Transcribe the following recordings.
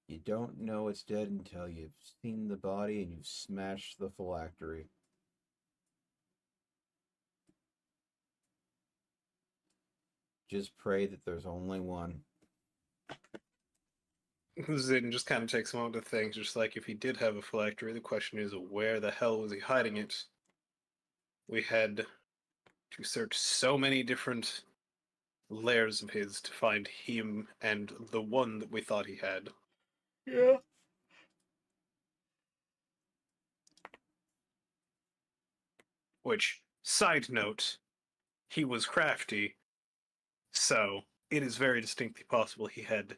You don't know it's dead until you've seen the body and you've smashed the phylactery. Just pray that there's only one. Zin just kind of takes a moment to think, just like if he did have a phylactery, the question is where the hell was he hiding it? We had to search so many different layers of his to find him and the one that we thought he had. Yeah. Which, side note, he was crafty, so it is very distinctly possible he had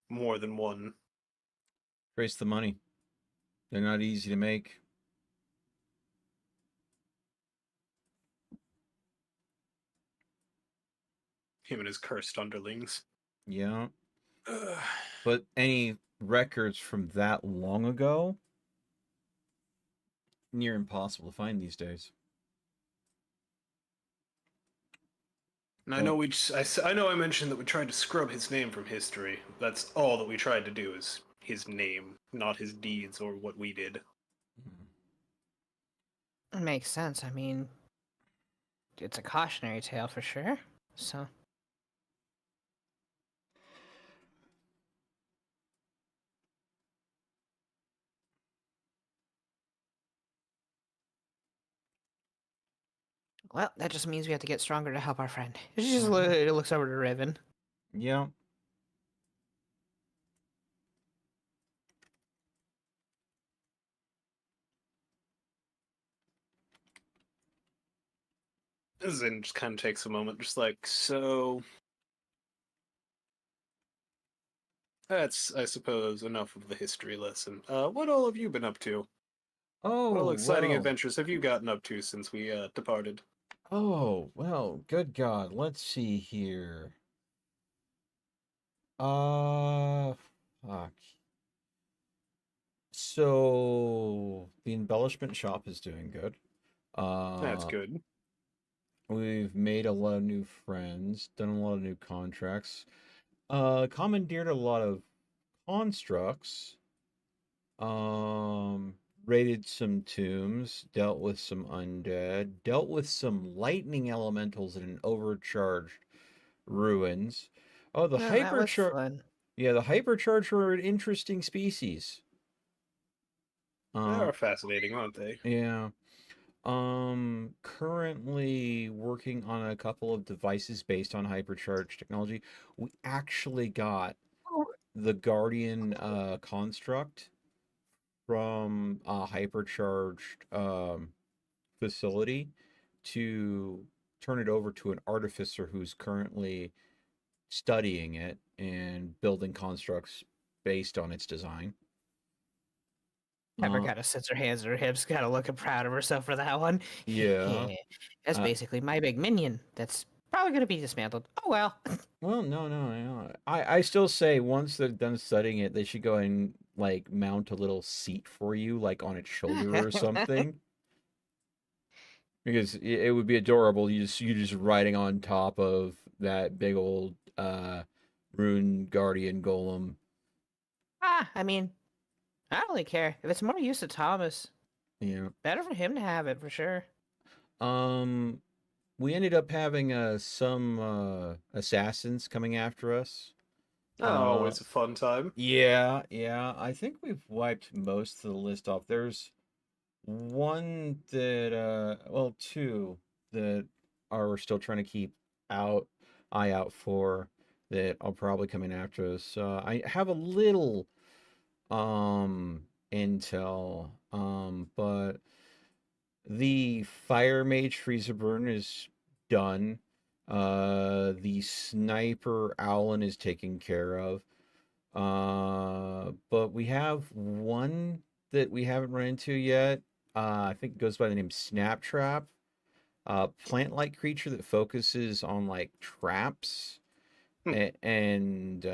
more than one. Trace the money. They're not easy to make. Him and his cursed underlings. Yeah. Ugh. But any records from that long ago, near impossible to find these days. And I Oh, know I know I mentioned that we tried to scrub his name from history. That's all that we tried to do is his name, not his deeds or what we did. It makes sense. I mean, it's a cautionary tale for sure. So, well, that just means we have to get stronger to help our friend. She just looks over to Riven. yeah. Zin just kind of takes a moment, just like, so. That's, I suppose, enough of the history lesson. What all have you been up to? What all Oh, exciting well. adventures have you gotten up to since we departed? Oh, well, good God. Let's see here. Fuck. So the embellishment shop is doing good. That's Uh, good. we've made a lot of new friends, done a lot of new contracts, commandeered a lot of constructs, um, raided some tombs, dealt with some undead, dealt with some lightning elementals in an overcharged ruins. Oh, the No, that was hyperchar fun. yeah, the hypercharged are an interesting species. They Uh, are fascinating, aren't they? yeah. Currently working on a couple of devices based on hypercharged technology. We actually got the Guardian construct from a hypercharged facility to turn it over to an artificer who's currently studying it and building constructs based on its design. Pepper Uh, kind of sits her hands in her hips, kind of looking proud of herself for that one. yeah. That's Uh, basically my big minion. That's probably going to be dismantled. Oh well. well, no. I still say once they're done studying it, they should go and like mount a little seat for you, like on its shoulder or something. Because it would be adorable. You just riding on top of that big old rune guardian golem. I mean, I don't really care. If it's more use to Thomas, Yeah. better for him to have it for sure. Um, we ended up having some assassins coming after us. Oh, always a fun time. Yeah. I think we've wiped most of the list off. There's one that well, two that are still trying to keep out eye out for that are probably coming after us. I have a little intel, but the fire mage freezer burn is done. The sniper Owlin is taken care of. But we have one that we haven't run into yet. I think it goes by the name Snaptrap. Plant-like creature that focuses on like traps Hmm. and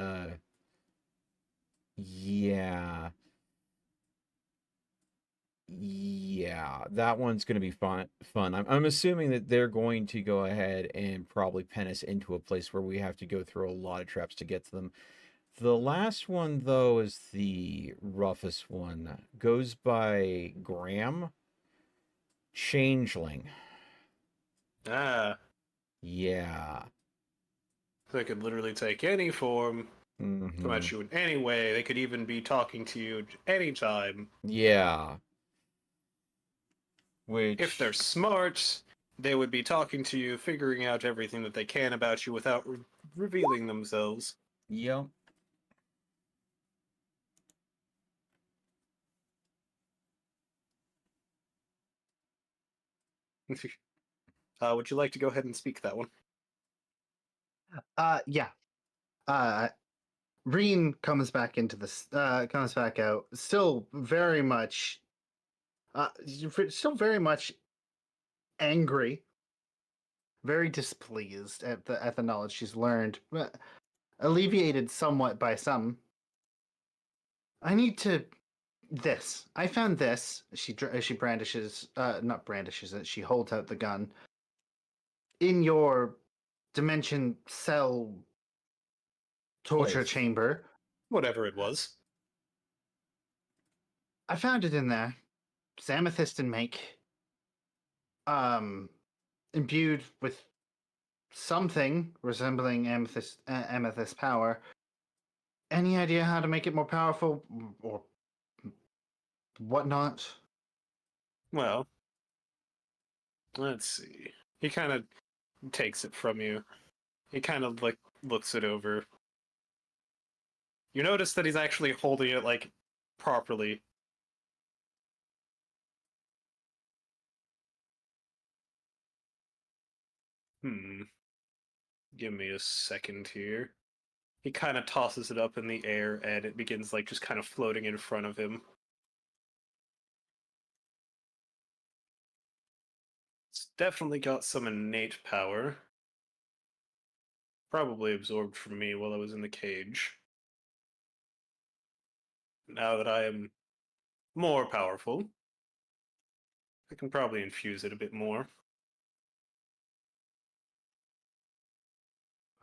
yeah, that one's gonna be fun. I'm assuming that they're going to go ahead and probably pen us into a place where we have to go through a lot of traps to get to them. The last one, though, is the roughest one. Goes by Graham Changeling. Ah, Yeah. they could literally take any form, come Mm-hmm. at you in any way. They could even be talking to you anytime. Yeah. If they're Which, smart, they would be talking to you, figuring out everything that they can about you without revealing themselves. yep. Would you like to go ahead and speak that one? Yeah. Uh, Reen comes back into this. Comes back out. Still very much. Still very much angry. Very displeased at the knowledge she's learned, but alleviated somewhat by some. I need to. This. I found this. She brandishes. Not brandishes it. She holds out the gun. In your dimension cell torture Place. chamber. Whatever it was. I found it in there. It's amethyst and make. Imbued with something resembling amethyst power. Any idea how to make it more powerful or whatnot? Well, let's see. He kind of takes it from you. He kind of like looks it over. You notice that he's actually holding it like properly. Hmm. Give me a second here. He kind of tosses it up in the air and it begins like just kind of floating in front of him. It's definitely got some innate power. Probably absorbed from me while I was in the cage. Now that I am more powerful, I can probably infuse it a bit more.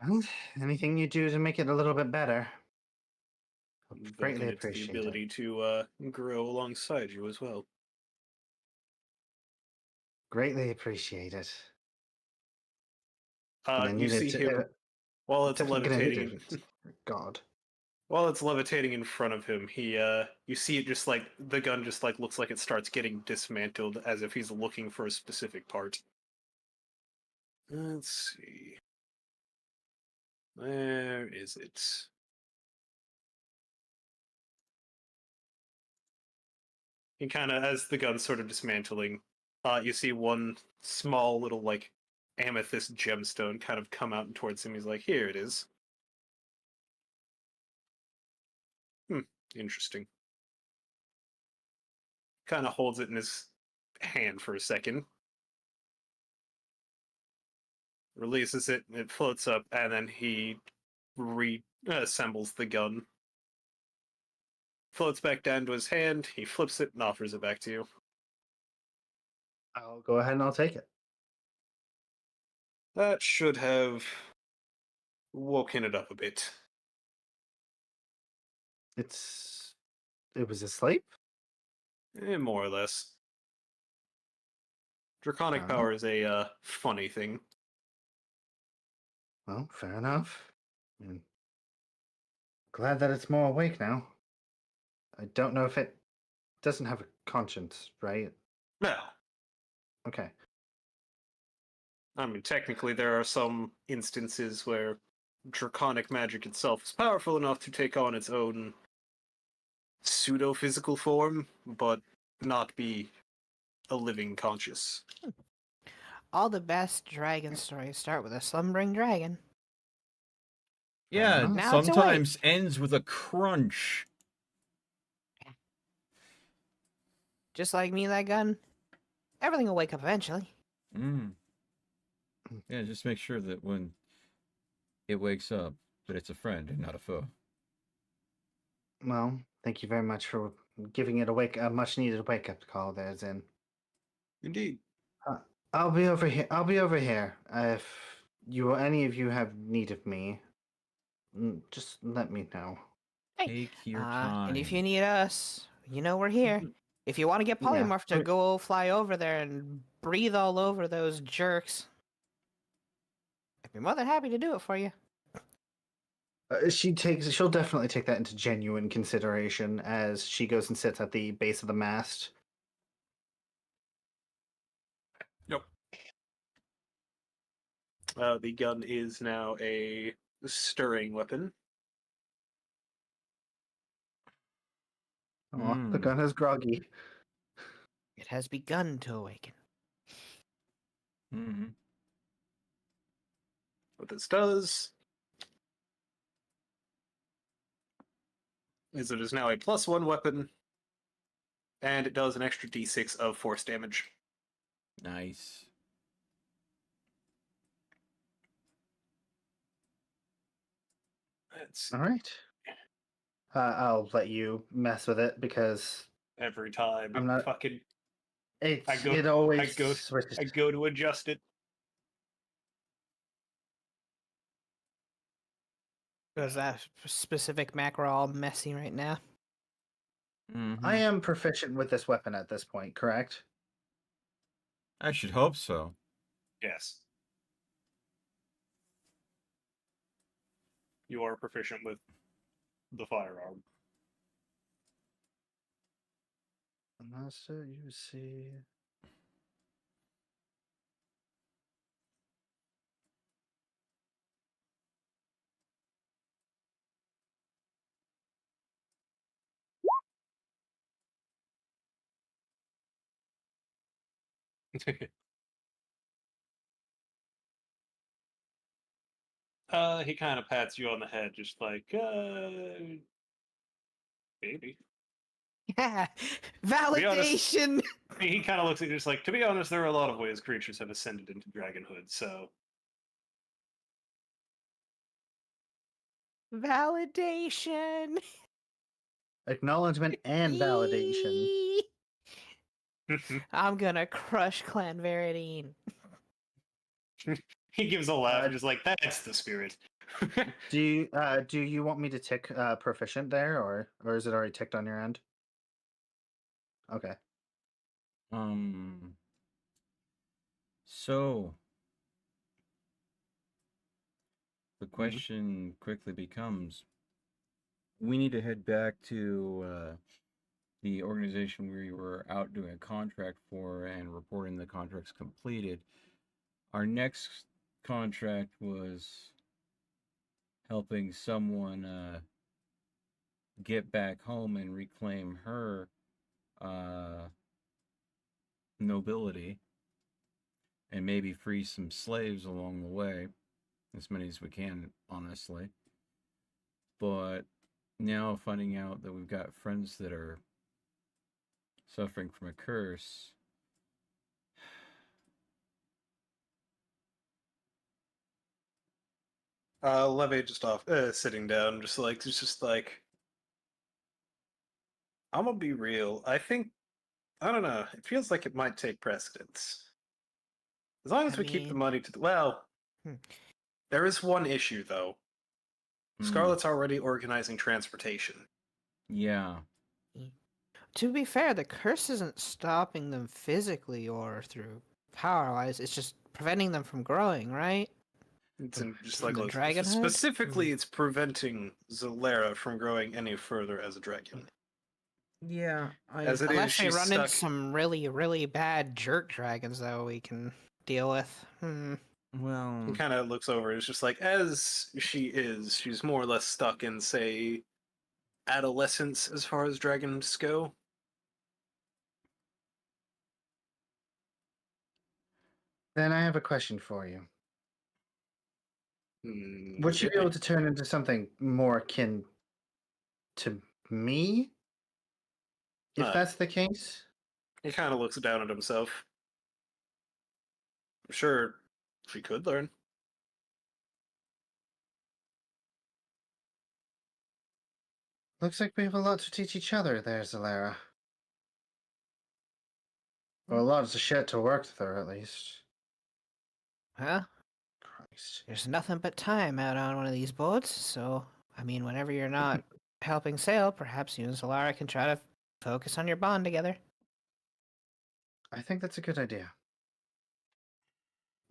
Well, anything you do to make it a little bit better, I'll Building greatly it to the appreciate it. ability to grow alongside you as well. Greatly appreciate it. You see him while it's definitely gonna need levitating. it. God. While it's levitating in front of him, you see it just like the gun just like looks like it starts getting dismantled as if he's looking for a specific part. Let's see. Where is it? He kind of, as the gun's sort of dismantling, you see one small little like amethyst gemstone kind of come out towards him. He's like, "Here it is." Interesting. Kind of holds it in his hand for a second. Releases it, it floats up, and then he reassembles the gun. Floats back down to his hand, he flips it and offers it back to you. I'll go ahead and I'll take it. That should have woken it up a bit. It was asleep? More or less. Draconic Uh-huh. power is a funny thing. Well, fair enough. Glad that it's more awake now. I don't know if it doesn't have a conscience, right? No. Okay. I mean, technically, there are some instances where draconic magic itself is powerful enough to take on its own pseudo-physical form, but not be a living conscious. All the best dragon stories start with a slumbering dragon. Yeah, Now it's awake. sometimes ends with a crunch. Just like me, that gun. Everything will wake up eventually. Mm. Yeah, just make sure that when it wakes up, that it's a friend and not a foe. Well, thank you very much for giving it a much needed wake up call there, Zin. Indeed. I'll be over here. I'll be over here. If any of you have need of me, just let me know. Take your time. And if you need us, you know we're here. If you want to get Yeah. polymorph to go fly over there and breathe all over those jerks, I'd be more than happy to do it for you. She'll definitely take that into genuine consideration as she goes and sits at the base of the mast. Yep. The gun is now a stirring weapon. Oh, the gun is groggy. It has begun to awaken. Mm-hmm. What this does is it is now a +1 weapon, and it does an extra d6 of force damage. Nice. It's All right. I'll let you mess with it because every time. I'm not- Fucking. it I always go- switches. I go to adjust it. Is that specific macro all messy right now? Mm-hmm. I am proficient with this weapon at this point, correct? I should hope so. Yes. You are proficient with the firearm. Master, you see. He kind of pats you on the head, just like, maybe. Yeah, be honest- validation. He kind of looks at you just like, to be honest, there are a lot of ways creatures have ascended into dragonhood, so. Validation. Acknowledgement and validation. I'm gonna crush Clan Veridine. He gives a laugh, just like, that's the spirit. Do you want me to tick proficient there, or is it already ticked on your end? Okay. So the question quickly becomes: we need to head back to the organization we were out doing a contract for and reporting the contract's completed. Our next contract was helping someone get back home and reclaim her nobility and maybe free some slaves along the way, as many as we can, honestly. But now finding out that we've got friends that are suffering from a curse. Leve just off, sitting down, just like, it's just like, I'm gonna be real. I don't know, it feels like it might take precedence. As long as we keep the money to well, there is one issue, though. Scarlet's already organizing transportation. Yeah. To be fair, the curse isn't stopping them physically or through power-wise. It's just preventing them from growing, right? It's just From like the look, dragon hood? specifically, it's preventing Zalera from growing any further as a dragon. Yeah. As it is, Unless they she's run stuck. into some really, really bad jerk dragons, though, we can deal with. Well, He kind of looks over. It's just like, as she is, she's more or less stuck in, say, adolescence as far as dragons go. Then I have a question for you. Would she Hit be able me. to turn into something more akin to me? If that's the case? He kind of looks down at himself. I'm sure she could learn. Looks like we have a lot to teach each other there, Zalera. Well, a lot of shit to work through, at least. Huh? Christ. There's nothing but time out on one of these boats, so, I mean, whenever you're not helping sail, perhaps you and Solara can try to focus on your bond together. I think that's a good idea.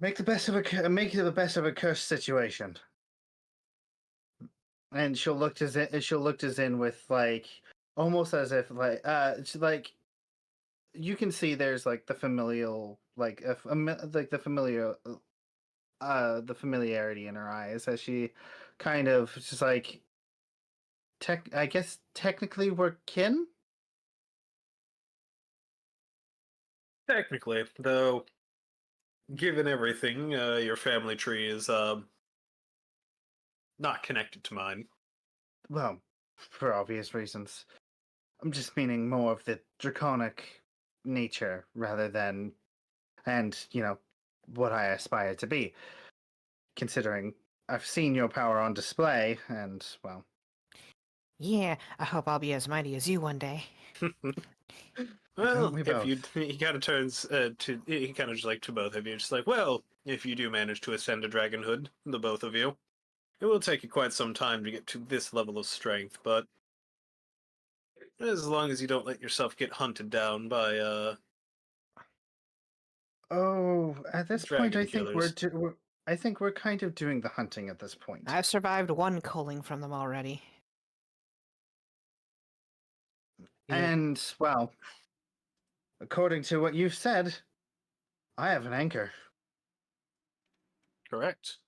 Make the best of a cursed situation. And she'll look to Zin with like almost as if like you can see there's like the familial like like the familiarity in her eyes as she kind of just like I guess technically we're kin. Technically, though, given everything, your family tree is not connected to mine. Well, for obvious reasons. I'm just meaning more of the draconic nature rather than, and what I aspire to be. Considering I've seen your power on display, and well, Yeah, I hope I'll be as mighty as you one day. Well, we if you both? he kind of turns he kind of just like to both of you, just like, well, if you do manage to ascend to dragonhood, the both of you, it will take you quite some time to get to this level of strength, but as long as you don't let yourself get hunted down by Oh, at this point, dragon killers. I think we're kind of doing the hunting at this point. I've survived one culling from them already. And well, according to what you've said, I have an anchor. Correct.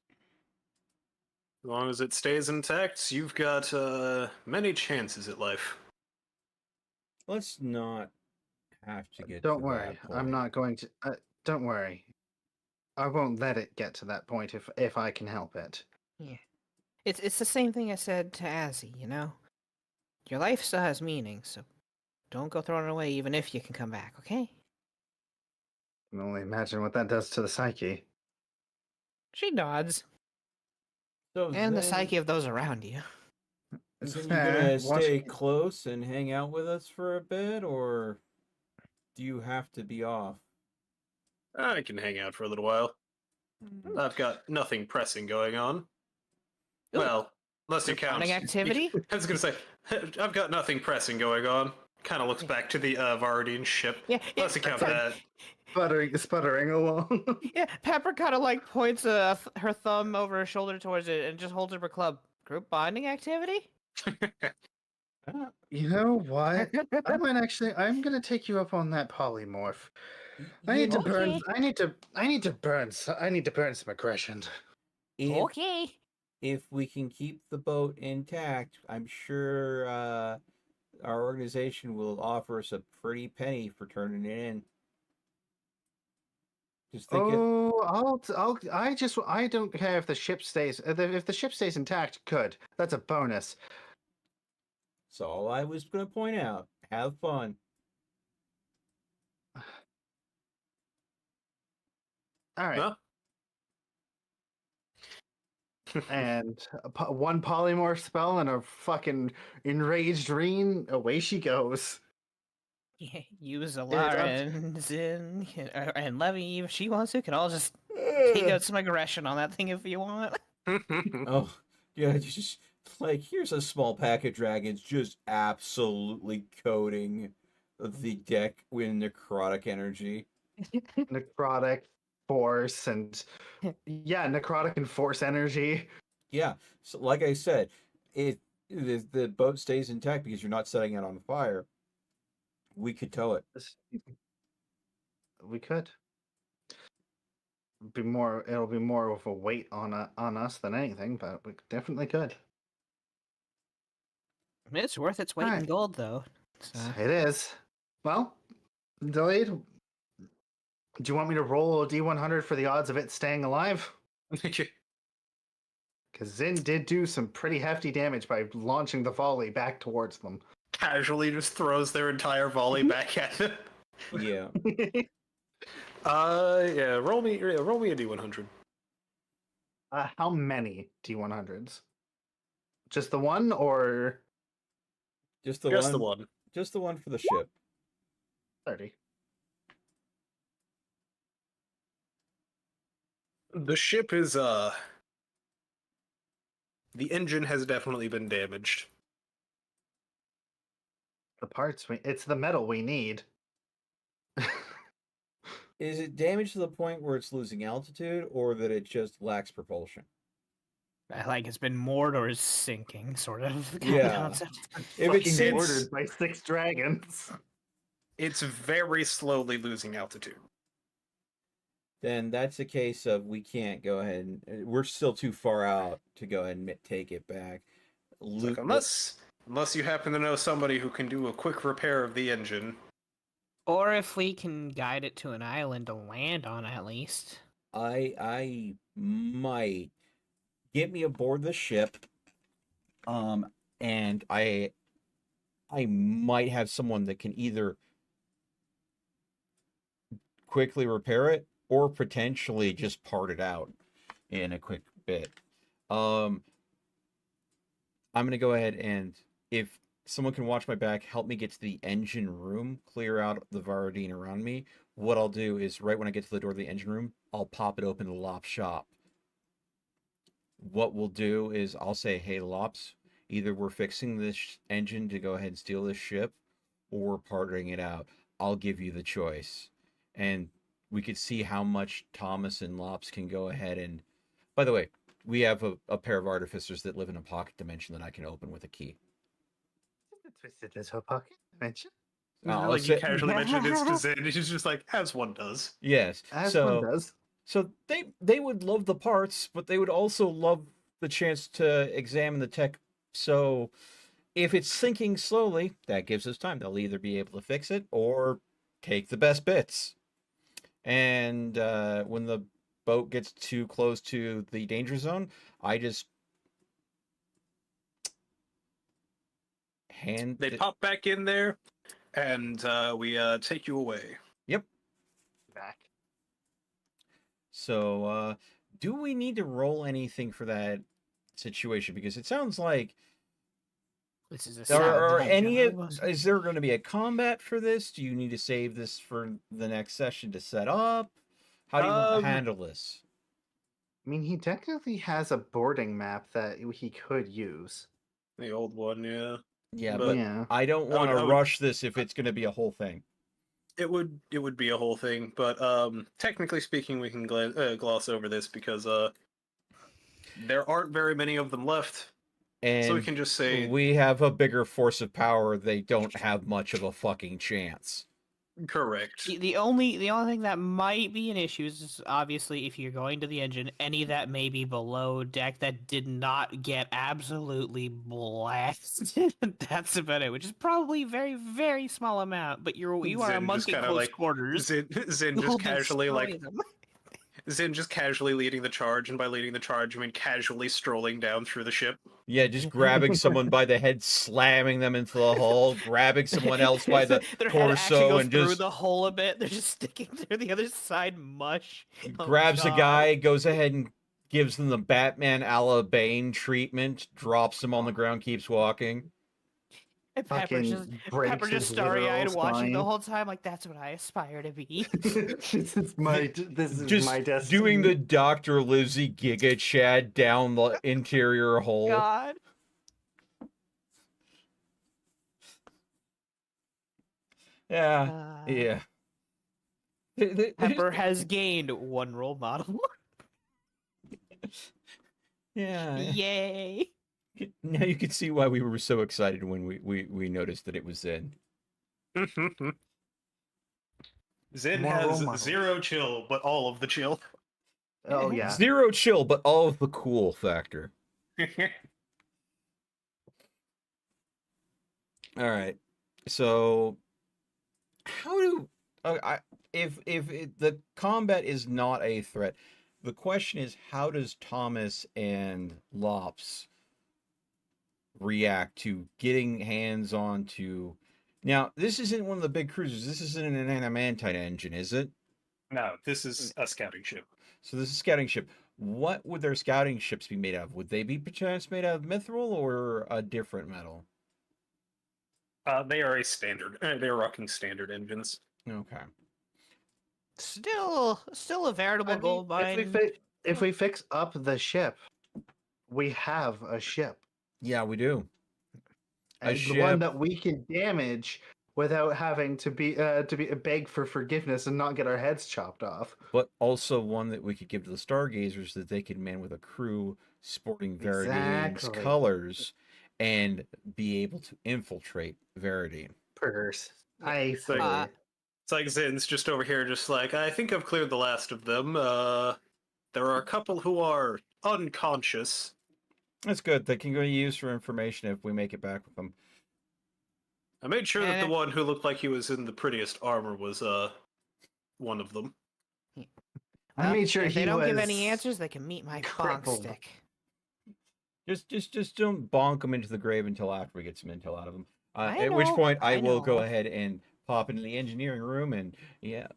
As long as it stays intact, you've got many chances at life. Let's not have to get Don't to worry, that I'm point. not going to. Don't worry, I won't let it get to that point if I can help it. Yeah. It's the same thing I said to Azzy, you know? Your life still has meaning, so don't go throwing it away even if you can come back, okay? I can only imagine what that does to the psyche. She nods. So And the then, psyche of those around you. so you Fair. gonna stay close and hang out with us for a bit, or do you have to be off? I can hang out for a little while. I've got nothing pressing going on. Ooh, Well, unless you group bonding count. activity? I was gonna say, I've got nothing pressing going on. Kind of looks back to the Vardian ship. Yeah, Unless you count that. Sputtering along. Yeah, Pepper kind of like points her thumb over her shoulder towards it and just holds up her club. Group bonding activity? Ah, You know what? I'm gonna take you up on that polymorph. I you need to know, burn. Okay. I need to burn. I need to burn some aggression. if Okay. if we can keep the boat intact, I'm sure our organization will offer us a pretty penny for turning it in. Just think it. Oh, I don't care if the ship stays. If the ship stays intact, good. That's a bonus. That's all I was going to point out. Have fun. All right. Huh? And one polymorph spell and a fucking enraged Reen. Away she goes. Yeah, use It's Alara up and Zin and Levy if she wants to. Can all just take out some aggression on that thing if you want. Oh, yeah, just like here's a small pack of dragons just absolutely coating the deck with necrotic energy. necrotic force and necrotic and force energy. Yeah, so like I said, the boat stays intact because you're not setting it on fire. We could tow it. We could. It'll be more of a weight on us than anything, but we definitely could. It's worth its weight in Alright. gold, though. So. It is. Well, Delayed, do you want me to roll a D100 for the odds of it staying alive? Because Zin did do some pretty hefty damage by launching the volley back towards them. Casually just throws their entire volley back at it. Yeah. Yeah, roll me a D100. How many D100s? Just the one, or Just the Just one. the one. Just the one for the ship. 30? The ship is the engine has definitely been damaged. the parts. It's the metal we need. Is it damaged to the point where it's losing altitude, or that it just lacks propulsion? Like it's been moored or is sinking, sort of kind of Yeah. concept. If it Fucking sinks, ordered by 6 dragons. It's very slowly losing altitude. then that's a case of we can't go ahead and we're still too far out to go ahead and take it back. It's like, unless you happen to know somebody who can do a quick repair of the engine. Or if we can guide it to an island to land on, at least. I might get me aboard the ship, and I might have someone that can either quickly repair it or potentially just part it out in a quick bit. I'm gonna go ahead and, if someone can watch my back, help me get to the engine room, clear out the Varadine around me. What I'll do is, right when I get to the door of the engine room, I'll pop it open to Lop's shop. What we'll do is I'll say, hey, Lops, either we're fixing this engine to go ahead and steal this ship, or we're parting it out. I'll give you the choice. And we could see how much Thomas and Lops can go ahead and... By the way, we have a pair of artificers that live in a pocket dimension that I can open with a key. Twisted into a pocket dimension. Like you casually mentioned it's to Zin, he's just like, as one does. Yes. As one does. So they would love the parts, but they would also love the chance to examine the tech. So if it's sinking slowly, that gives us time. They'll either be able to fix it or take the best bits. And when the boat gets too close to the danger zone, I just They pop back in there, and we take you away. Yep. Back. So, do we need to roll anything for that situation? Because it sounds like This is a is salvage there going to be a combat for this? Do you need to save this for the next session to set up? How do you want to handle this? I mean, he technically has a boarding map that he could use. The old one, yeah. Yeah, But but yeah. I don't want I to would- rush this if it's going to be a whole thing. It would be a whole thing, but technically speaking, we can gloss over this because there aren't very many of them left. And So we can just say we have a bigger force of power. They don't have much of a fucking chance. correct. The only thing that might be an issue is obviously if you're going to the engine, any that may be below deck that did not get absolutely blasted. That's about it, which is probably very, very small amount. But you are Zin amongst just kinda, close like, quarters. Zin You'll just casually destroy them. Zin just casually leading the charge, and by leading the charge, I mean casually strolling down through the ship. Yeah, just grabbing someone by the head, slamming them into the hull, grabbing someone else by the Their head actually torso, goes and through just the hole a bit. They're just sticking through the other side, mush. Oh, grabs a God. guy, goes ahead and gives them the Batman a la Bane treatment, drops him on the ground, keeps walking. And Pepper breaks just his starry-eyed literal watching the spine. whole time, like that's what I aspire to be. This is my Just destiny. doing the Dr. Lizzie Giga Chad down the interior hole. God. Yeah, yeah. Pepper has gained one role model. Yeah. Yay! Now you can see why we were so excited when we noticed that it was Zen. Zin More role has models. 0 chill, but all of the chill. Oh yeah. 0 chill, but all of the cool factor. All right. So, how do if the combat is not a threat, the question is how does Thomas and Lops react to getting hands on to? Now, this isn't one of the big cruisers. This isn't an adamantine engine, is it? No, this is a scouting ship. So this is a scouting ship. What would their scouting ships be made of? Would they be perchance made out of mithril or a different metal? They are a standard. They're rocking standard engines. Okay. Still a veritable I mean, gold mine. if we fix up the ship, we have a ship. Yeah, we do. A and the one ship. that we can damage without having to beg for forgiveness and not get our heads chopped off. But also one that we could give to the Stargazers that they could man with a crew sporting Veridine's Exactly. colors and be able to infiltrate Veridine. Purse. Yeah. I So- see. It's like Zin's just over here, just like, I think I've cleared the last of them. There are a couple who are unconscious. That's good. They can go use for information if we make it back with them. I made sure that And the one who looked like he was in the prettiest armor was one of them. I made sure if he they don't give was any answers, they can meet my bonk crippled. stick. Just don't bonk them into the grave until after we get some intel out of them. I At which know, point I I will go know. ahead and pop into the engineering room and yeah.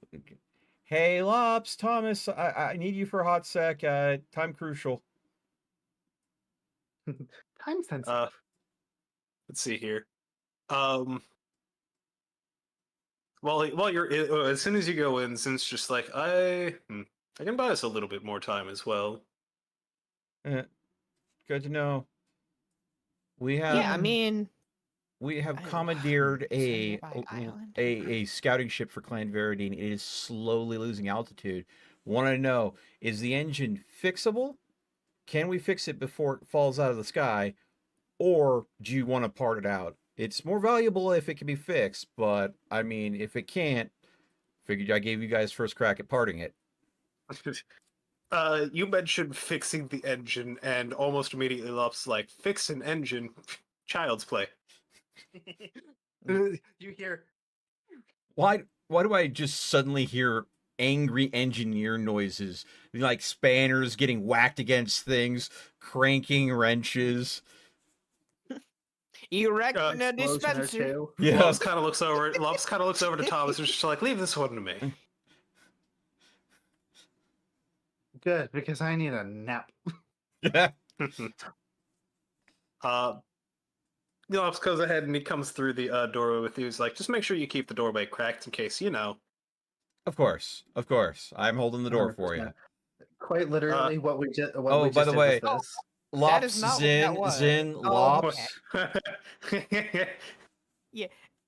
Hey, Lops, Thomas, I need you for a hot sec. Time crucial. Time sensitive. Let's see here. While you're as soon as you go in, Zin's just like, I can buy us a little bit more time as well. Good to know. We have Yeah, I mean, we have I- commandeered is there a nearby island? a scouting ship for Clan Veridine. It is slowly losing altitude. Want to know, is the engine fixable? Can we fix it before it falls out of the sky? Or do you want to part it out? It's more valuable if it can be fixed, but I mean, if it can't, figured I gave you guys first crack at parting it. You mentioned fixing the engine, and almost immediately Lop's like, fix an engine? Child's play. You hear Why do I just suddenly hear angry engineer noises? Like spanners getting whacked against things, cranking wrenches. Erecting a explosion or dispenser. two? Yeah. Lops kind of looks over to Thomas and is just like, leave this one to me. Good, because I need a nap. Lops goes ahead and he comes through the doorway with you. He's like, just make sure you keep the doorway cracked in case, you know. Of course. I'm holding the door for you. 100%. Quite literally, what we just oh, by the did way- was this. That is Lops, not what that Zin, was. Zin, Oh, Lops.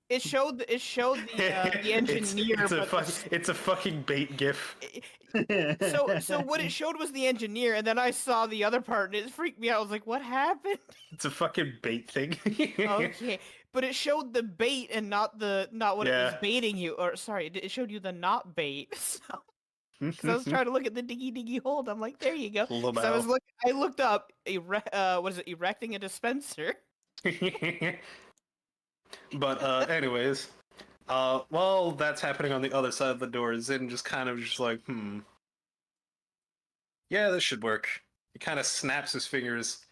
It showed the engineer, it's a fucking bait gif. so what it showed was the engineer, and then I saw the other part, and it freaked me out. I was like, "What happened?" It's a fucking bait thing. Okay, but it showed the bait and not what it was Yeah. baiting you. Or sorry, it showed you the not bait. So, 'cause I was trying to look at the diggy hold. I'm like, there you go. So I looked up what is it? Erecting a dispenser. But anyways, while that's happening on the other side of the door, Zin just kind of just like, yeah, this should work. He kind of snaps his fingers.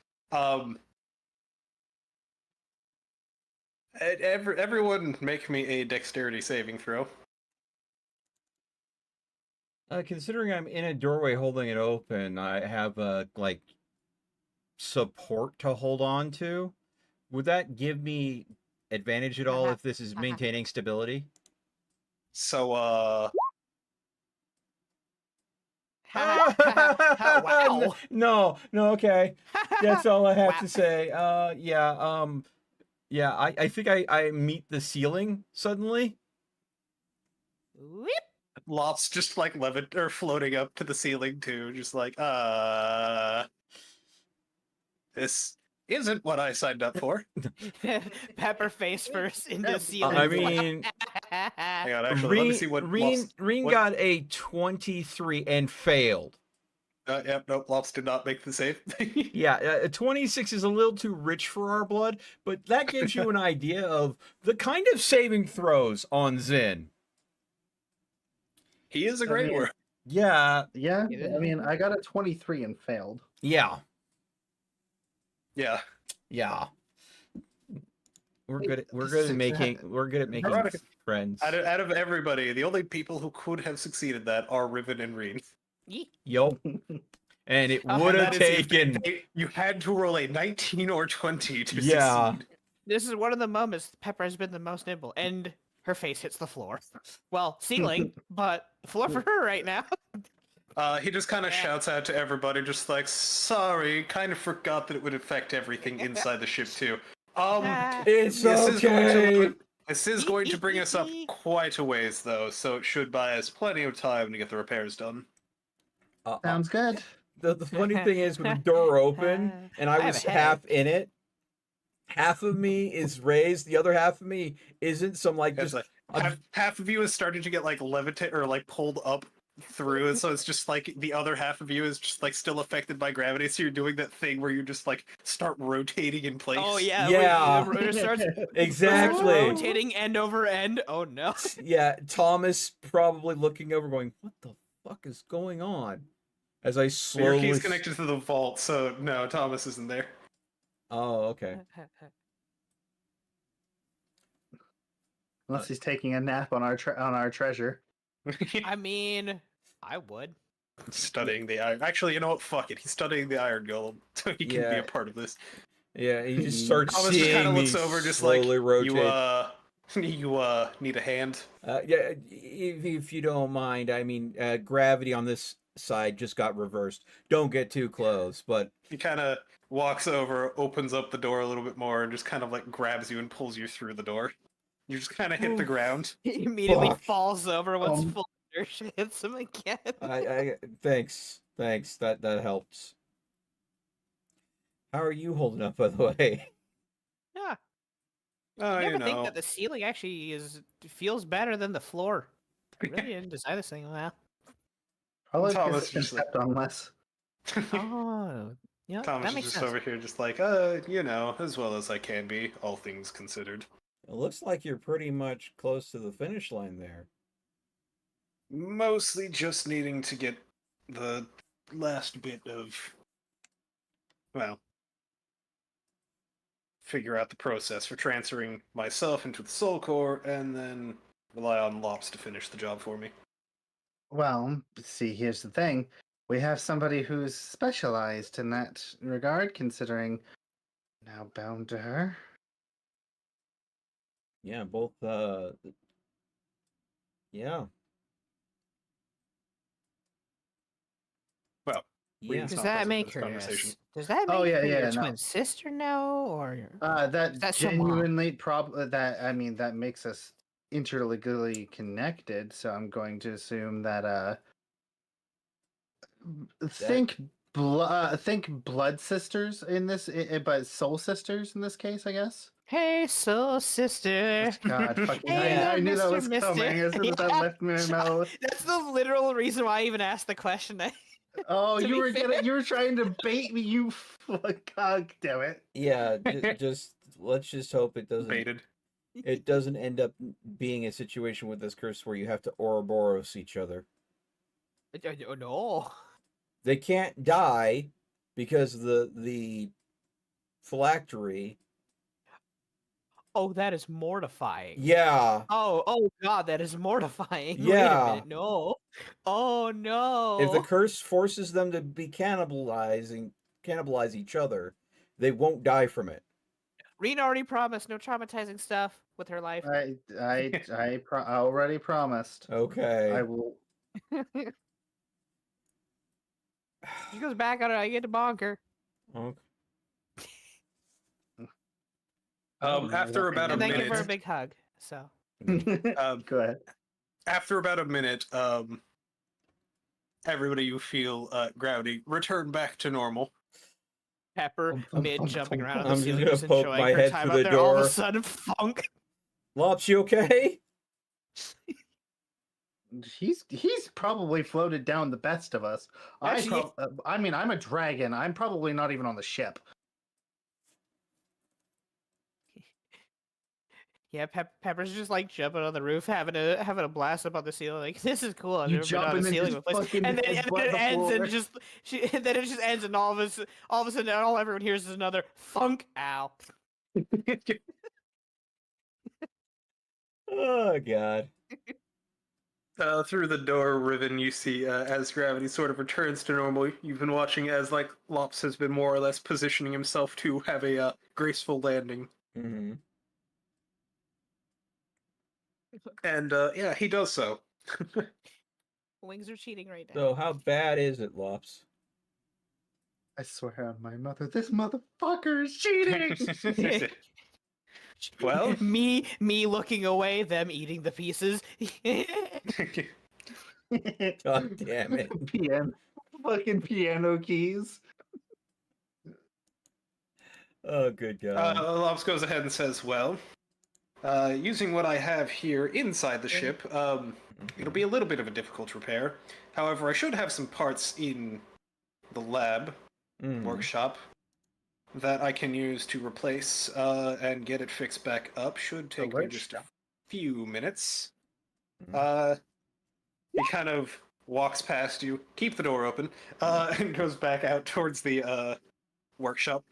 Everyone make me a dexterity saving throw. Considering I'm in a doorway holding it open, I have like support to hold on to. Would that give me advantage at all if this is maintaining stability? So, Wow. No, okay. That's all I have Wow. to say. Yeah, I think I meet the ceiling suddenly. Whip. Lops just like floating up to the ceiling too, just like, this isn't what I signed up for. Pepper face first into ceiling. I mean, Hang on, actually, let me see what Lops... Reen what- got a 23 and failed. Yep, nope, Lops did not make the save. Yeah, a 26 is a little too rich for our blood, but that gives you an idea of the kind of saving throws on Zin. He is a great mean- one. Yeah, Yeah, I mean, I got a 23 and failed. yeah. Yeah. We're good at Success. making Right. friends. Out of everybody, the only people who could have succeeded that are Riven and Reen. Yup. And it Oh, would And have that is if taken you had to roll a 19 or 20 to Yeah. succeed. This is one of the moments Pepper has been the most nimble, and her face hits the floor. Well, ceiling, but floor for her right now. He just kind of Yeah. shouts out to everybody, just like, sorry, kind of forgot that it would affect everything inside the ship too. It's this is going okay. to this is going to bring us up quite a ways, though, so it should buy us plenty of time to get the repairs done. Sounds good. The funny thing is, with the door open, and I I have was a half headache. in it. Half of me is raised, the other half of me isn't. So I'm like, It's just like half of you is starting to get like levitate or like pulled up through, and so it's just like the other half of you is just like still affected by gravity. So you're doing that thing where you just like start rotating in place. Oh yeah, Yeah. it starts exactly. rotating end over end. Oh no. Yeah, Thomas probably looking over, going, "What the fuck is going on?" As I Your slowly. key's connected to the vault, so no, Thomas isn't there. Oh, okay. Unless he's taking a nap on our treasure. I mean, I would. Studying the iron. Actually, you know what? Fuck it. He's studying the iron golem, so he can be Yeah. a part of this. Yeah, he just starts Thomas just kind seeing of me looks over, just like slowly rotate. you need a hand. Yeah, if you don't mind, I mean, gravity on this side just got reversed. Don't get too close, but He kind of walks over, opens up the door a little bit more, and just kind of like grabs you and pulls you through the door. You just kind of hit the Oof. ground. He immediately Fuck. falls over once Um, full inertia hits him again. I thanks, that helps. How are you holding up, by the way? Yeah. Oh, You you ever think know. that the ceiling actually feels better than the floor? I really didn't design this thing well. Probably Thomas because it's been just like- stepped on less. Oh, yeah, Thomas that is makes just sense. over here, just like, you know, as well as I can be, all things considered. It looks like you're pretty much close to the finish line there. Mostly just needing to get the last bit of, well, figure out the process for transferring myself into the soul core, and then rely on Lops to finish the job for me. Well, see, here's the thing. We have somebody who's specialized in that regard, considering now bound to her. Yeah, both. Yeah, Well, yeah. It's Does not that present for make this her? conversation. Does that Oh, make yeah, her yeah, your no. twin sister now, or That That's someone. genuinely that makes us interlegally connected. So I'm going to assume that think blood sisters in this, but soul sisters in this case, I guess. Hey, soul sister? God, fucking! Hey, Yeah. I knew that Mr. was Mister. coming. As soon as that Yeah. left my mouth. That's the literal reason why I even asked the question. Oh, To you be were fair. you were trying to bait me. You God damn it! Yeah, just let's just hope Baited. it doesn't end up being a situation with this curse where you have to Ouroboros each other. Oh no. They can't die because the phylactery. Oh, that is mortifying. Yeah, Oh God, that is mortifying. Wait a Yeah. minute, no. Oh no. if the curse forces them to be cannibalize each other, they won't die from it. Rena already promised no traumatizing stuff with her life. I already promised. Okay. I will. She goes back on it. I get to bonk her. Okay. After about a And then give her a minute, big hug. So Go ahead. after about a minute, everybody you feel gravity return back to normal. Pepper mid jumping around on the I'm just ceiling, gonna just poke enjoying my her head time through up the there. All of door. a sudden, funk. Lops, you okay? He's probably floated down the best of us. Actually, I mean, I'm a dragon. I'm probably not even on the ship. Yeah, Pepper's just like jumping on the roof, having a blast up on the ceiling. Like, this is cool. I've You never been jump on a and then ceiling just before. fucking And then headbutt it the ends floor. and then it just ends and all of a sudden all everyone hears is another funk. Ow. Oh god. Through the door, Riven, you see as gravity sort of returns to normal. You've been watching as like Lops has been more or less positioning himself to have a graceful landing, Mm-hmm. and yeah, he does so. Wings are cheating right now. So how bad is it, Lops? I swear on my mother, this mother fucker is cheating. Well? me looking away, them eating the pieces. God damn it. Piano, fucking piano keys. Oh, good God. Lops goes ahead and says, well, using what I have here inside the ship, it'll be a little bit of a difficult repair. However, I should have some parts in the lab, workshop, that I can use to replace and get it fixed back up. Should take me just a few minutes. He kind of walks past you, keep the door open, and goes back out towards the workshop.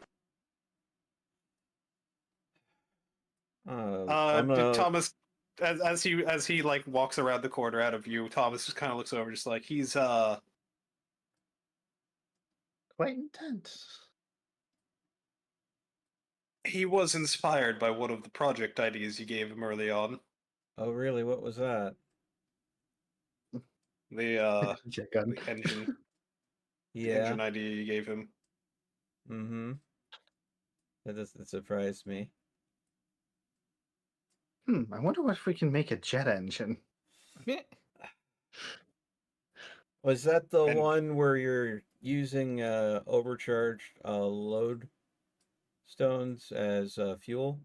Thomas, as he like walks around the corner out of view, Thomas just kind of looks over, just like he's quite intense. He was inspired by one of the project ideas you gave him early on. Oh, really? What was that? The Jet gun. the engine Yeah. engine idea you gave him. Mm-hmm. That surprised me. I wonder if we can make a jet engine. Was that the one where you're using overcharged load stones as fuel?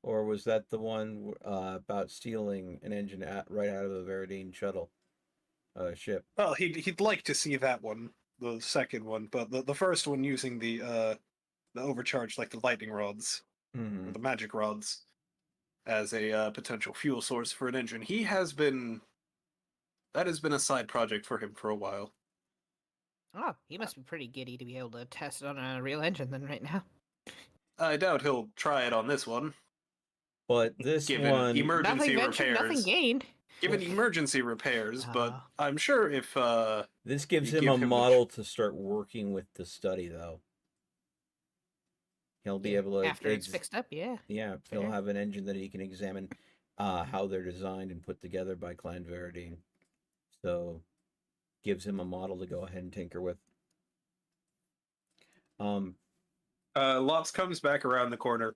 Or was that the one about stealing an engine right out of the Verdine shuttle ship? Well, he'd like to see that one, the second one, but the first one using the overcharged, like the lightning rods, or the magic rods, as a potential fuel source for an engine. That has been a side project for him for a while. Oh, he must be pretty giddy to be able to test it on a real engine then right now. I doubt he'll try it on this one. But this Given one, emergency Nothing ventured, repairs. nothing gained. Given emergency repairs, but I'm sure if this gives you him give a him the model to start working with the study, though. He'll be able to After it's fixed up, yeah. Yeah, he'll Fair. have an engine that he can examine how they're designed and put together by Clan Verdine. So gives him a model to go ahead and tinker with. Lops comes back around the corner.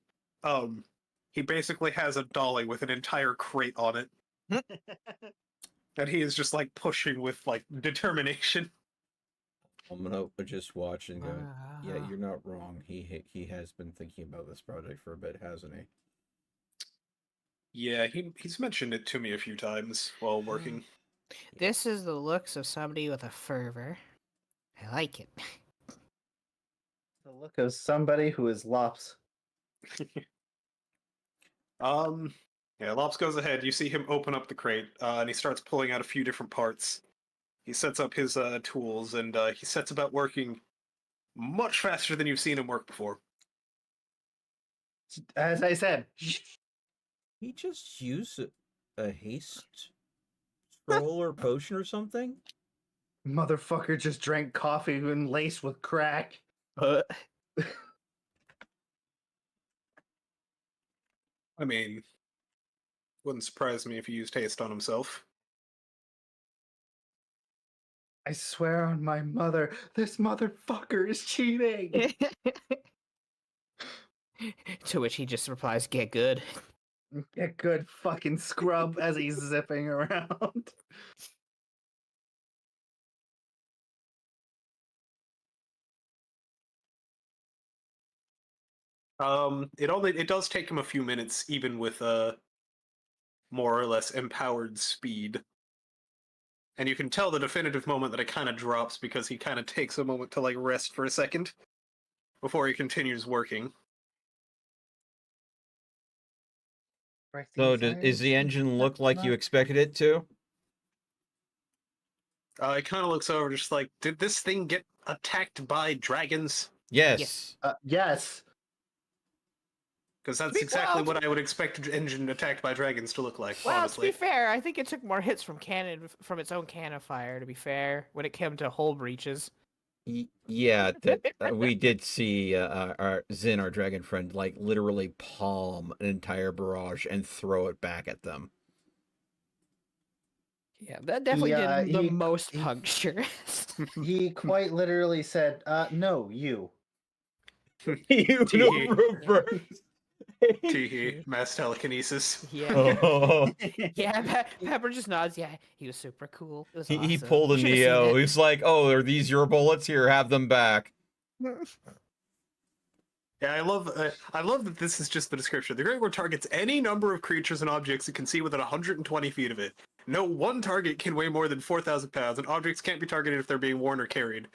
He basically has a dolly with an entire crate on it. That he is just like pushing with like determination. I'm gonna just watch and go, yeah, you're not wrong. He has been thinking about this project for a bit, hasn't he? Yeah, he's mentioned it to me a few times while working. This is the looks of somebody with a fervor. I like it. The look of somebody who is Lops. Yeah, Lops goes ahead. You see him open up the crate, and he starts pulling out a few different parts. He sets up his tools, and he sets about working much faster than you've seen him work before. As I said, He just used a haste scroll or potion or something? motherfucker just drank coffee and laced with crack. I mean, wouldn't surprise me if he used haste on himself. I swear on my mother, this motherfucker is cheating. To which he just replies, "Get good." Get good fucking scrub as he's zipping around. It does take him a few minutes, even with more or less empowered speed. And you can tell the definitive moment that it kind of drops because he kind of takes a moment to like rest for a second before he continues working. So is the engine look like you expected it to? It kind of looks over, just like, did this thing get attacked by dragons? Yes. Yes. Because that's exactly what I would expect an engine attacked by dragons to look like, Well, honestly. to be fair, I think it took more hits from its own cannon fire. To be fair, when it came to hull breaches. Yeah, we did see our Zin, our dragon friend, like literally palm an entire barrage and throw it back at them. Yeah, that definitely did the most he- puncture. He quite literally said, no, you. You reverse. Teehee, mass telekinesis. Yeah. Oh, Yeah, Pepper just nods. Yeah, he was super cool. It was he awesome. pulled a Should have seen Neo. it. He's like, "Oh, are these your bullets? Here, have them back." Yeah, I love that this is just the description. The Great War targets any number of creatures and objects it can see within 120 feet of it. No one target can weigh more than 4,000 pounds, and objects can't be targeted if they're being worn or carried.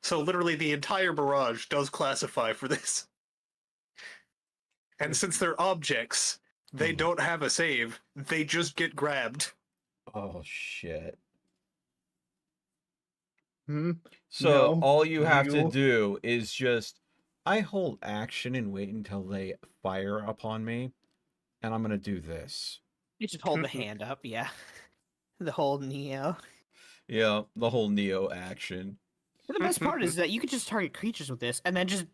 So literally the entire barrage does classify for this. And since they're objects, they don't have a save. They just get grabbed. Oh shit. Hmm? So No, all you have to you- do is just I hold action and wait until they fire upon me, and I'm gonna do this. You just hold the hand up. Yeah, the whole Neo. Yeah, the whole Neo action. The best part is that you could just target creatures with this, and then just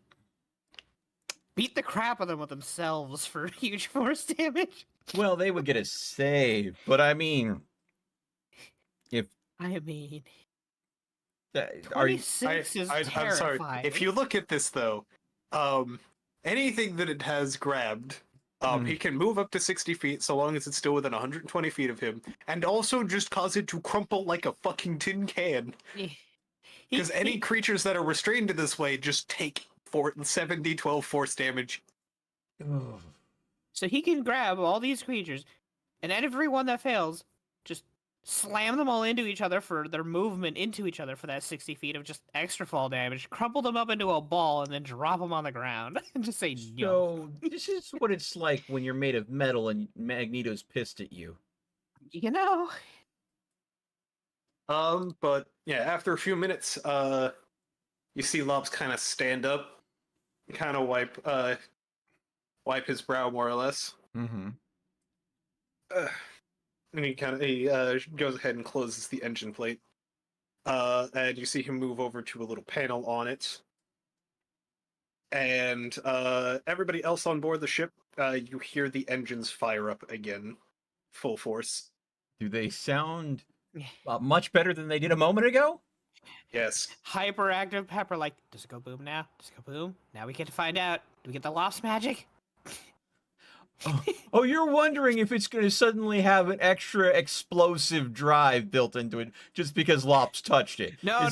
beat the crap out of them with themselves for huge force damage. Well, they would get a save, but I mean, if I mean, are you, 26 is I'm sorry. terrifying. If you look at this though, anything that it has grabbed, he can move up to 60 feet so long as it's still within 120 feet of him, and also just cause it to crumple like a fucking tin can. Because any creatures that are restrained in this way just take 12 force damage. So he can grab all these creatures, and every one that fails, just slam them all into each other for their movement into each other for that 60 feet of just extra fall damage, crumple them up into a ball, and then drop them on the ground and just say no. So this is what it's like when you're made of metal and Magneto's pissed at you. You know, But yeah, after a few minutes, you see Lobs kind of stand up, kind of wipe his brow more or less. Mm-hmm. And he goes ahead and closes the engine plate. And you see him move over to a little panel on it. And everybody else on board the ship, you hear the engines fire up again, full force. Do they sound much better than they did a moment ago? Yes. hyperactive Pepper, like, does it go boom now? Does it go boom? Now we get to find out. Do we get the lost magic? Oh, you're wondering if it's going to suddenly have an extra explosive drive built into it just because Lops touched it. No.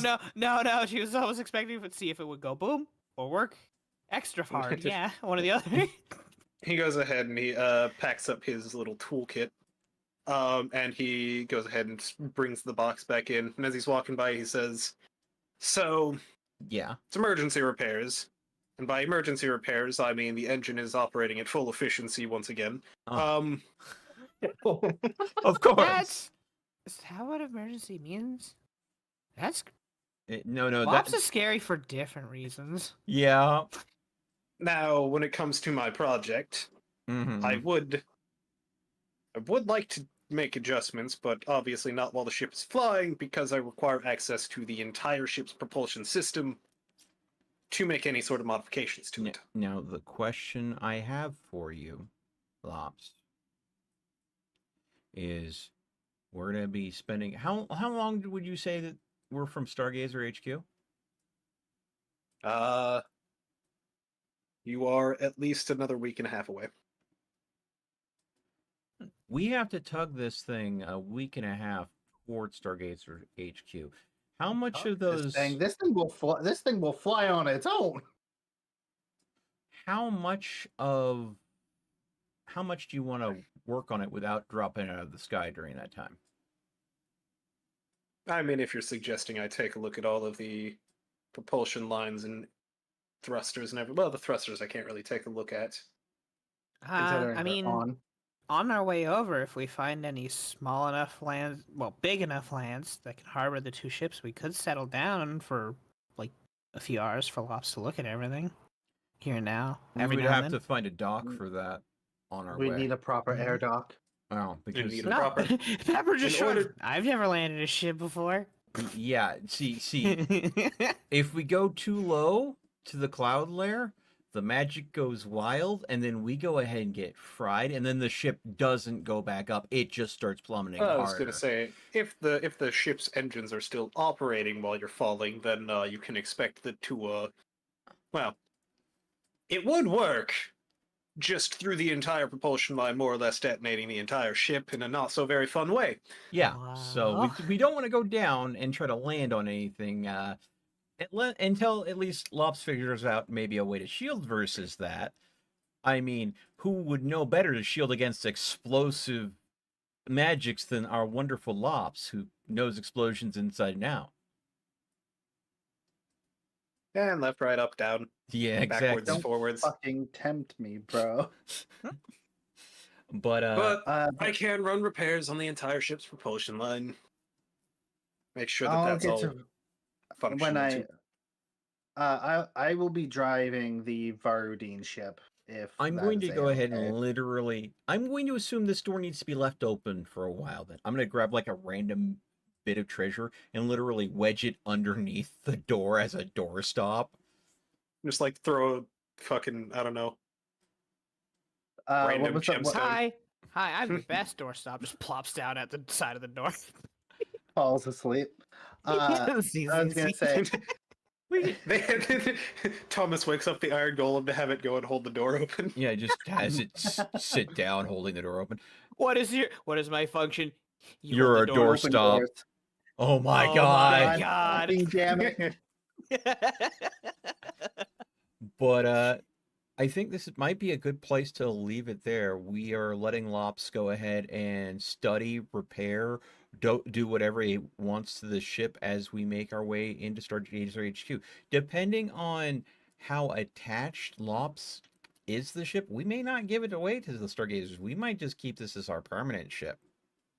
She was always expecting to see if it would go boom or work extra hard. Yeah, one or the other. He goes ahead and he packs up his little toolkit. And he goes ahead and brings the box back in. And as he's walking by, he says, "So, Yeah. it's emergency repairs. And by emergency repairs, I mean the engine is operating at full efficiency once again. Of course. Is that what emergency means? That's No, Lops is scary for different reasons. Yeah. Now, when it comes to my project, Mm-hmm. I would like to make adjustments, but obviously not while the ship is flying, because I require access to the entire ship's propulsion system to make any sort of modifications to it. Now, the question I have for you, Lops, is we're going to be spending... How long would you say that we're from Stargazer HQ? You are at least another week and a half away. We have to tug this thing a week and a half towards Stargazer HQ. How much of those... This thing will fly. This thing will fly on its own. How much do you want to work on it without dropping out of the sky during that time? I mean, if you're suggesting I take a look at all of the propulsion lines and thrusters and well, the thrusters I can't really take a look at. Considering I they're mean, on. on our way over, if we find any small enough lands, well, big enough lands that can harbor the two ships, we could settle down for like a few hours for Lops to look at everything here and now. We Every would now have and to find a dock for that on our We way. need a proper air dock. Oh, because need then. a No, proper- Pepper just in order- shrugged. I've never landed a ship before. yeah, see, if we go too low to the cloud layer, the magic goes wild, and then we go ahead and get fried, and then the ship doesn't go back up; it just starts plummeting I harder. was gonna say, if the ship's engines are still operating while you're falling, then you can expect it to well, it would work, just through the entire propulsion line, more or less detonating the entire ship in a not so very fun way. Yeah, so Wow. we don't want to go down and try to land on anything until at least Lops figures out maybe a way to shield versus that. I mean, who would know better to shield against explosive magics than our wonderful Lops, who knows explosions inside and out? And left, right, up, down, Yeah, backwards, exactly. Don't forwards. fucking tempt me, bro. But But Uh, I can run repairs on the entire ship's propulsion line. Make sure that I'll that's get all to when functional. I will be driving the Varudine ship if I'm that going is to go ahead A-okay. and literally, I'm going to assume this door needs to be left open for a while then. I'm going to grab like a random bit of treasure and literally wedge it underneath the door as a doorstop. Just like throw a fucking, I don't know, What random was that? What gemstone. Hi, I'm your best doorstop. Just plops down at the side of the door. falls asleep? I was gonna say Thomas wakes up the Iron Golem to have it go and hold the door open. Yeah, just has it sit down holding the door open. What is my function? You You're hold a the door open doorstop. doors. Oh my Oh god. my God. Fucking damn it! But I think this might be a good place to leave it there. We are letting Lops go ahead and study, repair, do whatever he wants to the ship as we make our way into Stargazer HQ. Depending on how attached Lops is the ship, we may not give it away to the Stargazers. We might just keep this as our permanent ship.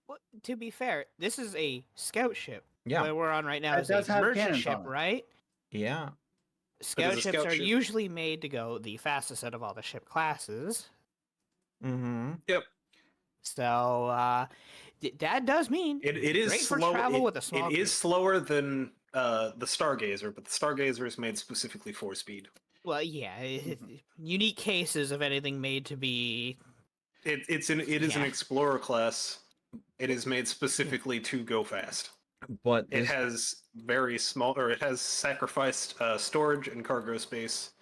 Well, to be fair, this is a scout ship. Yeah. What we're on right now It is does a have merchant cannons ship, on it. right? Yeah. Scout a ships scout are ship. usually made to go the fastest out of all the ship classes. Mm-hmm. Yep. So that does mean It is great for slow. travel with a small It is crew. slower than the Stargazer, but the Stargazer is made specifically for speed. Well, yeah, unique cases of anything made to be. It is an Yeah. Explorer class. It is made specifically to go fast. But It this, has very small, or it has sacrificed storage and cargo space.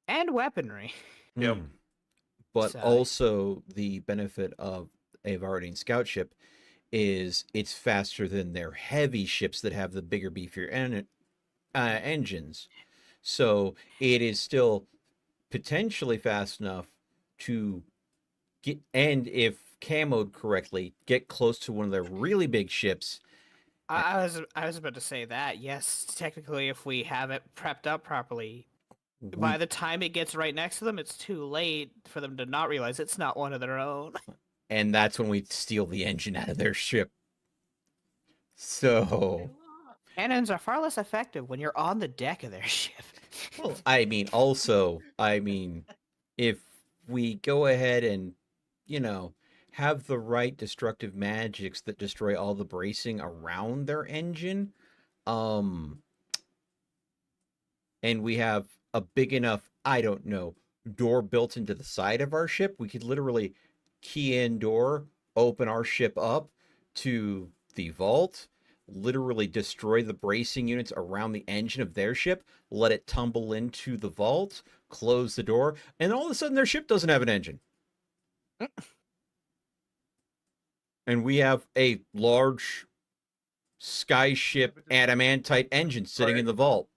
And weaponry. Yep. But So- also the benefit of a Varudine scout ship is it's faster than their heavy ships that have the bigger, beefier engines. So it is still potentially fast enough to get, and if camoed correctly, get close to one of their really big ships. I was about to say that. Yes, technically, if we have it prepped up properly, by the time it gets right next to them, it's too late for them to not realize it's not one of their own. And that's when we steal the engine out of their ship. So, Cannons are far less effective when you're on the deck of their ship. well, I mean, also, if we go ahead and, have the right destructive magics that destroy all the bracing around their engine, and we have a big enough, I don't know, door built into the side of our ship, we could literally key in door, open our ship up to the vault, literally destroy the bracing units around the engine of their ship, let it tumble into the vault, close the door, and all of a sudden their ship doesn't have an engine. And we have a large skyship adamantite engine sitting in the vault.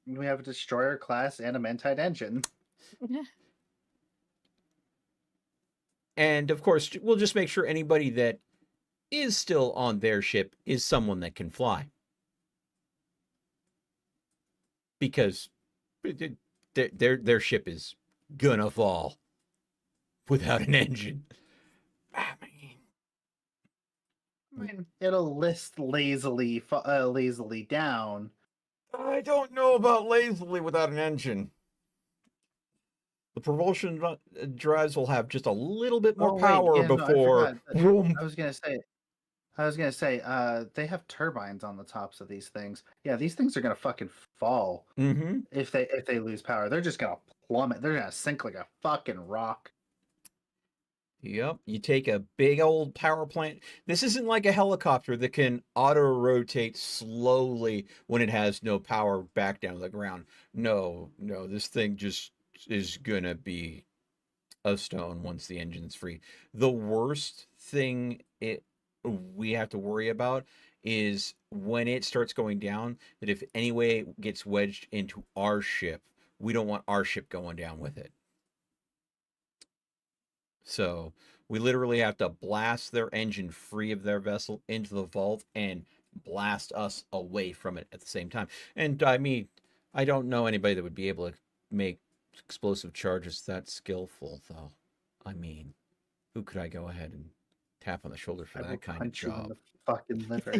We have a destroyer class adamantite engine. And of course, we'll just make sure anybody that is still on their ship is someone that can fly. Because their ship is gonna fall without an engine. I mean, it'll list lazily down. I don't know about lazily without an engine. The propulsion drives will have just a little bit more Oh, wait, power yeah, no, I before. forgot. Vroom. I was gonna say, they have turbines on the tops of these things. Yeah, these things are gonna fucking fall Mm-hmm. if they lose power. They're just gonna plummet. They're gonna sink like a fucking rock. Yep. You take a big old power plant. This isn't like a helicopter that can auto rotate slowly when it has no power back down to the ground. No, this thing just is gonna be of stone once the engine's free. The worst thing we have to worry about is when it starts going down, that if any way it gets wedged into our ship, we don't want our ship going down with it. So we literally have to blast their engine free of their vessel into the vault and blast us away from it at the same time. And I mean, I don't know anybody that would be able to make explosive charges that skillful, though. I mean, who could I go ahead and tap on the shoulder for I will that kind of punch you in job? the fucking liver.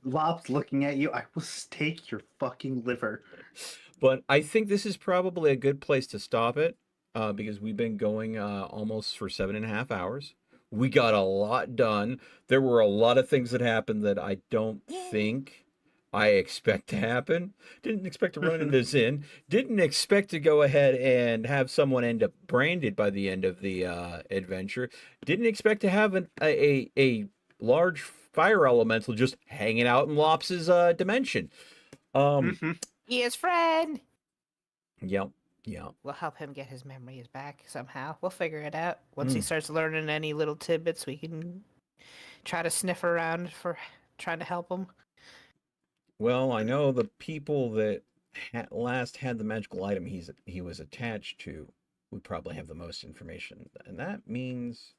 Lop's looking at you. I will stake your fucking liver. But I think this is probably a good place to stop it, because we've been going almost for 7.5 hours. We got a lot done. There were a lot of things that happened that I don't think I expect to happen. Didn't expect to run into Zin. Didn't expect to go ahead and have someone end up branded by the end of the adventure. Didn't expect to have a large fire elemental just hanging out in Lops's dimension. He is friend. Yep. We'll help him get his memories back somehow. We'll figure it out. Once he starts learning any little tidbits, we can try to sniff around for trying to help him. Well, I know the people that last had the magical item he was attached to would probably have the most information, and that means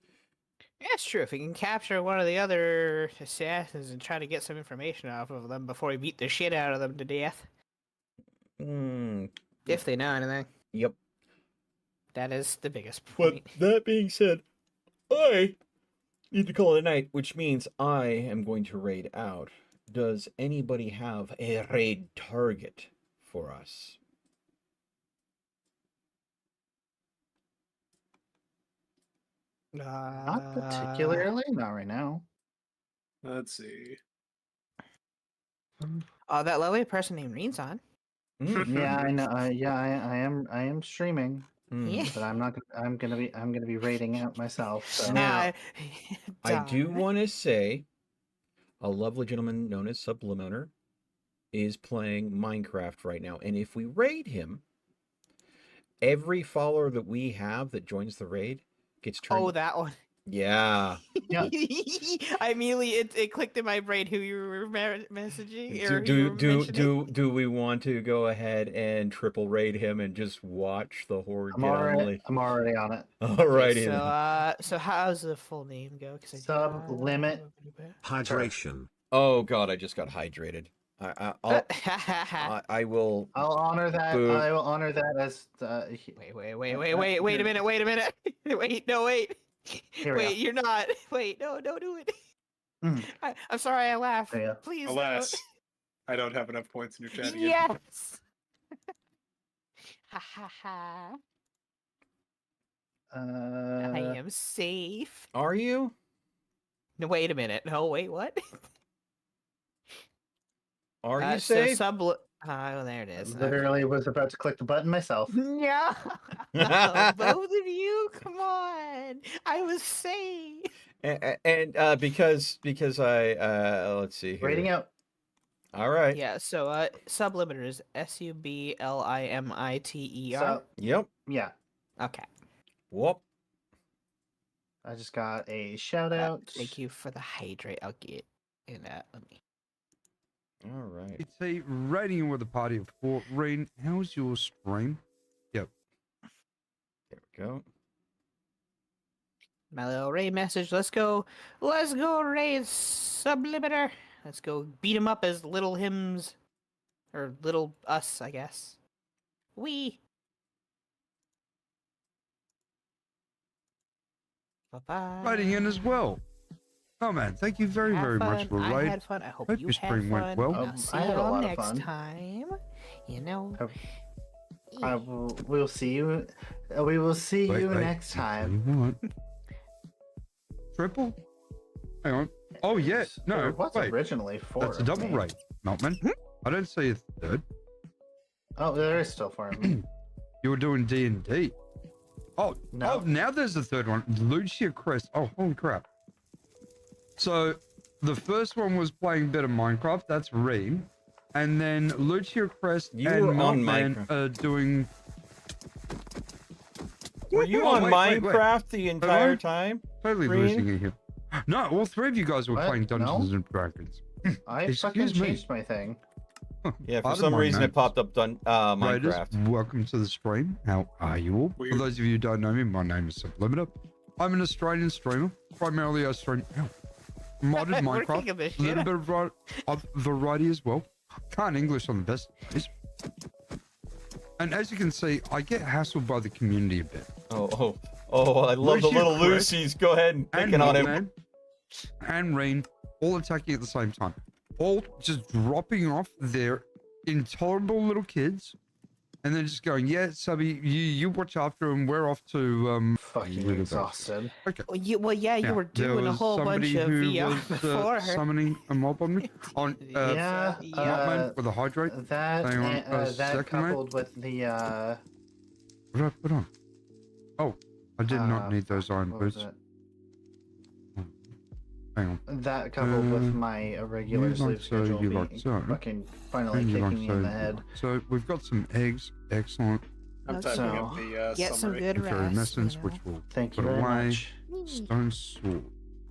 Yeah, it's true. If we can capture one of the other assassins and try to get some information off of them before we beat the shit out of them to death. If they know anything. Yep. That is the biggest But point. that being said, I need to call it a night, which means I am going to raid out. Does anybody have a raid target for us? Not particularly. Not right now. Let's see. Oh, that lovely person named Reen's on. Yeah, I know. I am streaming, Yeah. but I'm not. I'm gonna be raiding out myself. So. Now, I do darn. want to say a lovely gentleman known as Subliminator is playing Minecraft right now. And if we raid him, every follower that we have that joins the raid gets turned. Oh, that one. Yeah. Yeah. I immediately it clicked in my brain who you were messaging or Do who you were mentioning. do we want to go ahead and triple raid him and just watch the horde I'm get already on it. All right. So how's the full name go? Sublimit. Hydration. Oh God, I just got hydrated. I will. I'll honor that. Boo. I will honor that as. Wait a minute. Wait, no, wait. Here we Wait, you're not. Wait, no, don't do it. Mm. I'm sorry, I laughed. There you go. Please. Alas, I don't have enough points in your chat Don't. again. Yes. Ha ha ha. I am safe. Are you? No, wait a minute. No, wait, what? Are you safe? Oh, there it is. Literally was about to click the button myself. No, both of you, come on. I was safe. And because I let's see here. Raiding out. All right. Yeah, so Sublimiter is Sublimiter. So, Yep. yeah, Okay. Whoop. I just got a shout out. Thank you for the hydrate. I'll get in that. Let me. All right. It's a raiding with a party of 4. Rain, how's your stream? Yep. There we go. My little raid message. Let's go raid Sublimiter. Let's go beat him up as little hims. Or little us, I guess. We. Bye-bye. Raiding in as well. Oh man, thank you very, very much for I raid. had fun. I hope Hope you your had spring went fun. well. And I'll see I you had a all lot of next fun. time. You know. We'll see you. We will see Wait, you wait, next I'll tell time. you what. Triple? Hang on. Oh yeah, no, Or what's wait. originally 4? That's a double raid, Meltman. I don't see a third. Oh, there is still 4 of me. You were doing D&D. Oh, No. oh, now there's a third one. Lucia Crest. Oh, holy crap. So, the first one was playing a bit of Minecraft. That's Reen. And then Lucia Crest You and were on Meltman Minecraft. are doing... Were you Oh, on wait, wait. Minecraft the entire I? time? Totally Green? losing it here. No, all three of you guys were What? playing Dungeons No? and Dragons. I Excuse fucking me. changed my thing. Yeah, for Pardon some my reason it notes. popped up Raiders, Minecraft. welcome to the stream. How are you all? Weird. For those of you who don't know me, my name is Subliminator. I'm an Australian streamer. Primarily I stream modded We're Minecraft. kicking the A shit little out. bit of variety as well. Can't English on the best. And as you can see, I get hassled by the community a bit. Oh, I love the Lucy little Chris Lucy's. Go ahead and And picking on him. Milkman and Rain all attacking at the same time. All just dropping off their intolerable little kids. And then just going, yeah, Subby, you watch after him. We're off to Fucking Riverbank." exhausted. Okay. Well, yeah, you Now, were there doing a was whole bunch somebody of who VR was, before. summoning a mob on me. On Yeah, Milkman with a hydrate. that Hang on and, a that second, mate. coupled with the What did I put on? Oh, I did not need those iron what was boots. it? Hang on. That coupled with Uh, my regular you sleep like so, schedule you being like so. fucking finally And you kicking like me so, in the you head. like so. We've got some eggs. Excellent. I'm Okay. typing So, up the Get some summary. good Inferior rest. essence, you which know? will Thank you put very away. much. Stone sword.